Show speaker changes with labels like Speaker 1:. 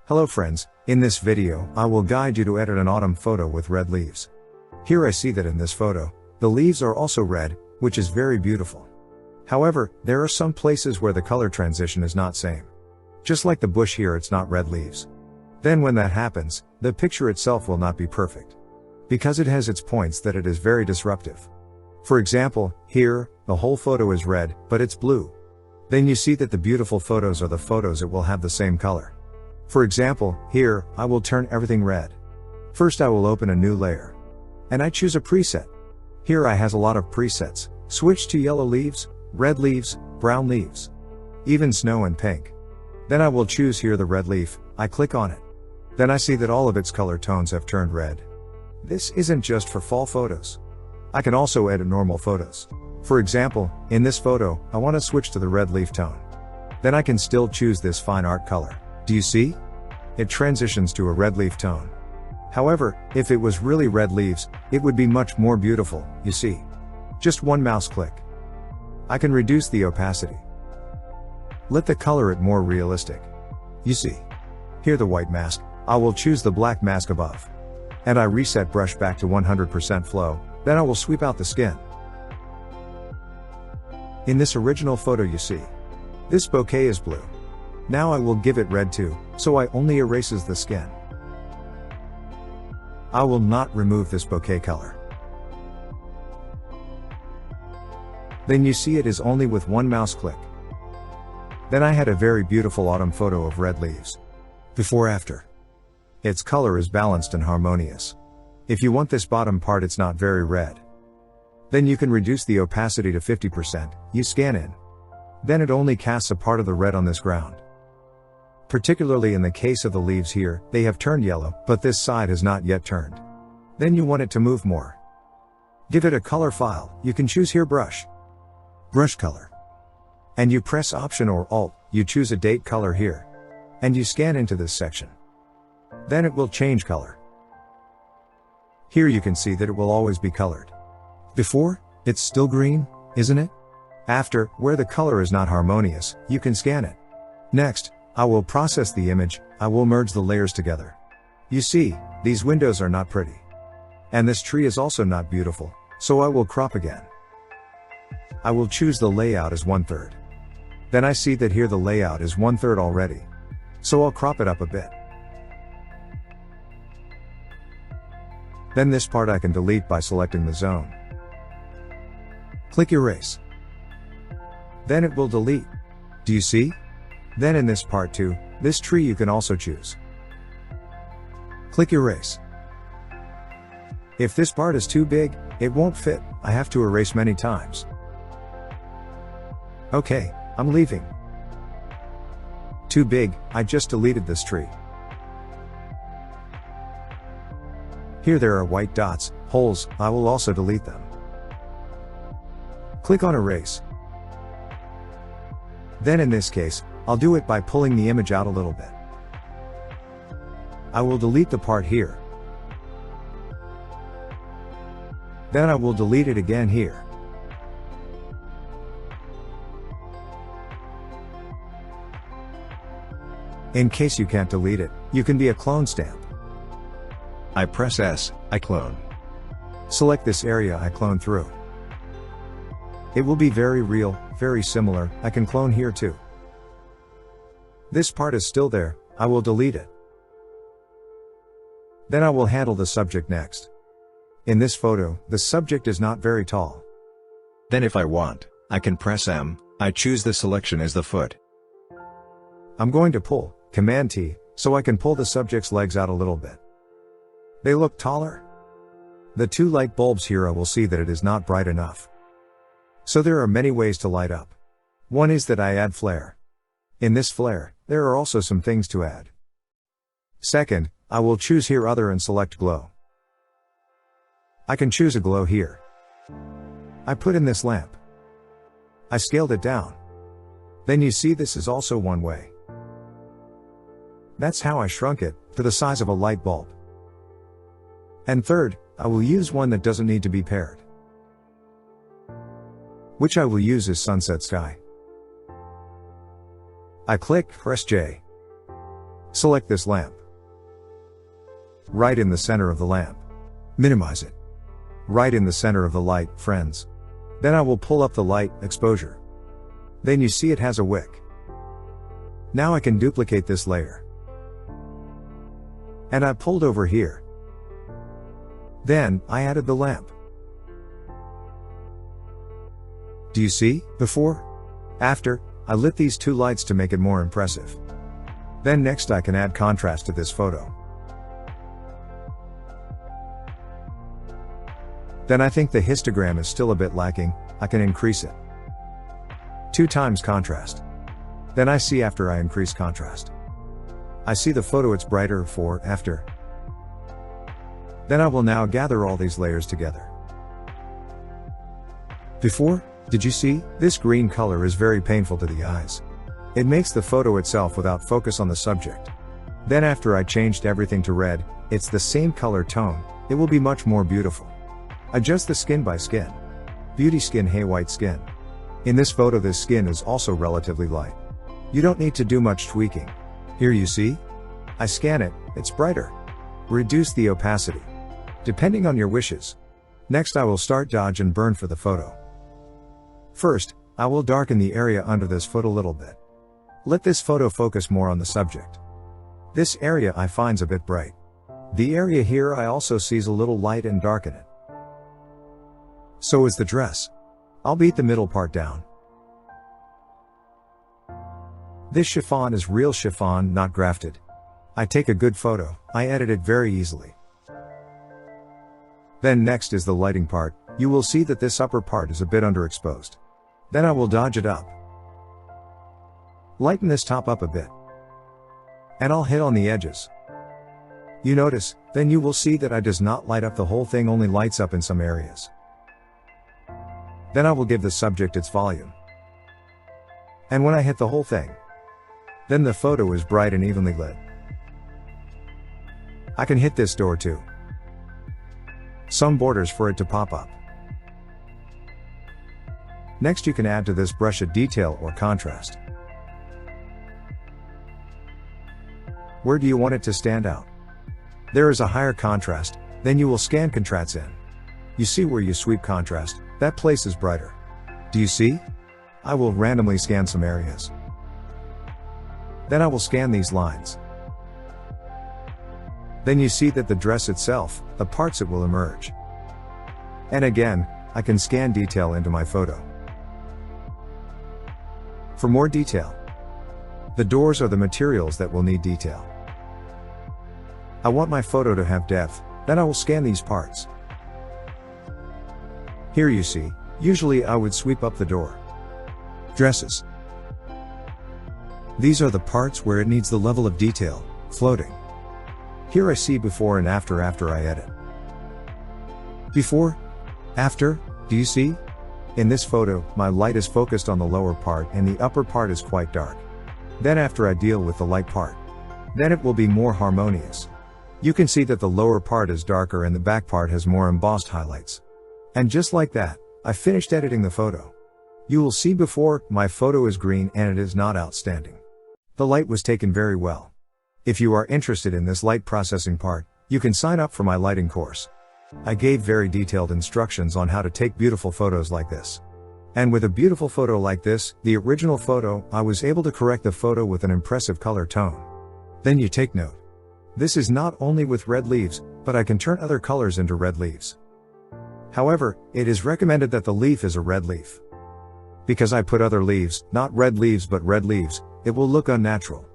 Speaker 1: Hello friends, in this video, I will guide you to edit an autumn photo with red leaves. Here I see that in this photo, the leaves are also red, which is very beautiful. However, there are some places where the color transition is not same. Just like the bush here, it's not red leaves. Then when that happens, the picture itself will not be perfect. Because it has its points that it is very disruptive. For example, here, the whole photo is red, but it's blue. Then you see that the beautiful photos are the photos it will have the same color. For example, here, I will turn everything red. First I will open a new layer. And I choose a preset. Here I has a lot of presets, switch to yellow leaves, red leaves, brown leaves. Even snow and pink. Then I will choose here the red leaf, I click on it. Then I see that all of its color tones have turned red. This isn't just for fall photos. I can also edit normal photos. For example, in this photo, I want to switch to the red leaf tone. Then I can still choose this fine art color. Do you see? It transitions to a red leaf tone. However, if it was really red leaves, it would be much more beautiful, you see. Just one mouse click. I can reduce the opacity. Let the color it more realistic. You see. Here the white mask, I will choose the black mask above. And I reset brush back to 100% flow, then I will sweep out the skin. In this original photo you see. This bouquet is blue. Now I will give it red too, so I only erases the skin. I will not remove this bouquet color. Then you see it is only with one mouse click. Then I had a very beautiful autumn photo of red leaves. Before after. Its color is balanced and harmonious. If you want this bottom part it's not very red. Then you can reduce the opacity to 50%, you scan in. Then it only casts a part of the red on this ground. Particularly in the case of the leaves here, they have turned yellow, but this side has not yet turned. Then you want it to move more. Give it a color file, you can choose here brush color. And you press Option or Alt, you choose a date color here. And you scan into this section. Then it will change color. Here you can see that it will always be colored. Before, it's still green, isn't it? After, where the color is not harmonious, you can scan it. Next, I will process the image, I will merge the layers together. You see, these windows are not pretty. And this tree is also not beautiful, so I will crop again. I will choose the layout as 1/3. Then I see that here the layout is 1/3 already. So I'll crop it up a bit. Then this part I can delete by selecting the zone. Click Erase. Then it will delete. Do you see? Then in this part too, this tree you can also choose. Click Erase. If this part is too big, it won't fit, I have to erase many times. Okay, I'm leaving. Too big, I just deleted this tree. Here there are white dots, holes, I will also delete them. Click on Erase. Then in this case, I'll do it by pulling the image out a little bit. I will delete the part here. Then I will delete it again here. In case you can't delete it, you can be a clone stamp. I press S, I clone. Select this area I clone through. It will be very real, very similar, I can clone here too. This part is still there, I will delete it. Then I will handle the subject next. In this photo, the subject is not very tall. Then if I want, I can press M, I choose the selection as the foot. I'm going to pull, Command T, so I can pull the subject's legs out a little bit. They look taller. The two light bulbs here I will see that it is not bright enough. So there are many ways to light up. One is that I add flare. In this flare, there are also some things to add. Second, I will choose here Other and select Glow. I can choose a glow here. I put in this lamp. I scaled it down. Then you see this is also one way. That's how I shrunk it, to the size of a light bulb. And third, I will use one that doesn't need to be paired. Which I will use is Sunset Sky. I click, press J. Select this lamp. Right in the center of the lamp. Minimize it. Right in the center of the light, friends. Then I will pull up the light exposure. Then you see it has a wick. Now I can duplicate this layer. And I pulled over here. Then, I added the lamp. Do you see? Before? After, I lit these two lights to make it more impressive. Then next I can add contrast to this photo. Then I think the histogram is still a bit lacking, I can increase it. 2 times contrast. Then I see after I increase contrast. I see the photo it's brighter for after. Then I will now gather all these layers together. Before, did you see? This green color is very painful to the eyes. It makes the photo itself without focus on the subject. Then after I changed everything to red, it's the same color tone, it will be much more beautiful. Adjust the skin by skin. Beauty skin, hey white skin. In this photo this skin is also relatively light. You don't need to do much tweaking. Here you see? I scan it, it's brighter. Reduce the opacity. Depending on your wishes. Next I will start dodge and burn for the photo. First, I will darken the area under this foot a little bit. Let this photo focus more on the subject. This area I finds a bit bright. The area here I also sees a little light and darken it. So is the dress. I'll beat the middle part down. This chiffon is real chiffon, not grafted. I take a good photo, I edit it very easily. Then next is the lighting part, you will see that this upper part is a bit underexposed. Then I will dodge it up. Lighten this top up a bit. And I'll hit on the edges. You notice, then you will see that I does not light up the whole thing, only lights up in some areas. Then I will give the subject its volume. And when I hit the whole thing, then the photo is bright and evenly lit. I can hit this door too. Some borders for it to pop up. Next you can add to this brush a detail or contrast. Where do you want it to stand out? There is a higher contrast, then you will scan contrasts in. You see where you sweep contrast, that place is brighter. Do you see? I will randomly scan some areas. Then I will scan these lines. Then you see that the dress itself, the parts it will emerge. And again, I can scan detail into my photo. For more detail. The doors are the materials that will need detail. I want my photo to have depth, then I will scan these parts. Here you see, usually I would sweep up the door. Dresses. These are the parts where it needs the level of detail, floating. Here I see before and after I edit. Before, after, do you see? In this photo, my light is focused on the lower part and the upper part is quite dark. Then after I deal with the light part, then it will be more harmonious. You can see that the lower part is darker and the back part has more embossed highlights. And just like that, I finished editing the photo. You will see before, my photo is green and it is not outstanding. The light was taken very well. If you are interested in this light processing part, you can sign up for my lighting course. I gave very detailed instructions on how to take beautiful photos like this. And with a beautiful photo like this, the original photo, I was able to correct the photo with an impressive color tone. Then you take note. This is not only with red leaves, but I can turn other colors into red leaves. However, it is recommended that the leaf is a red leaf. Because I put other leaves, not red leaves but red leaves, it will look unnatural.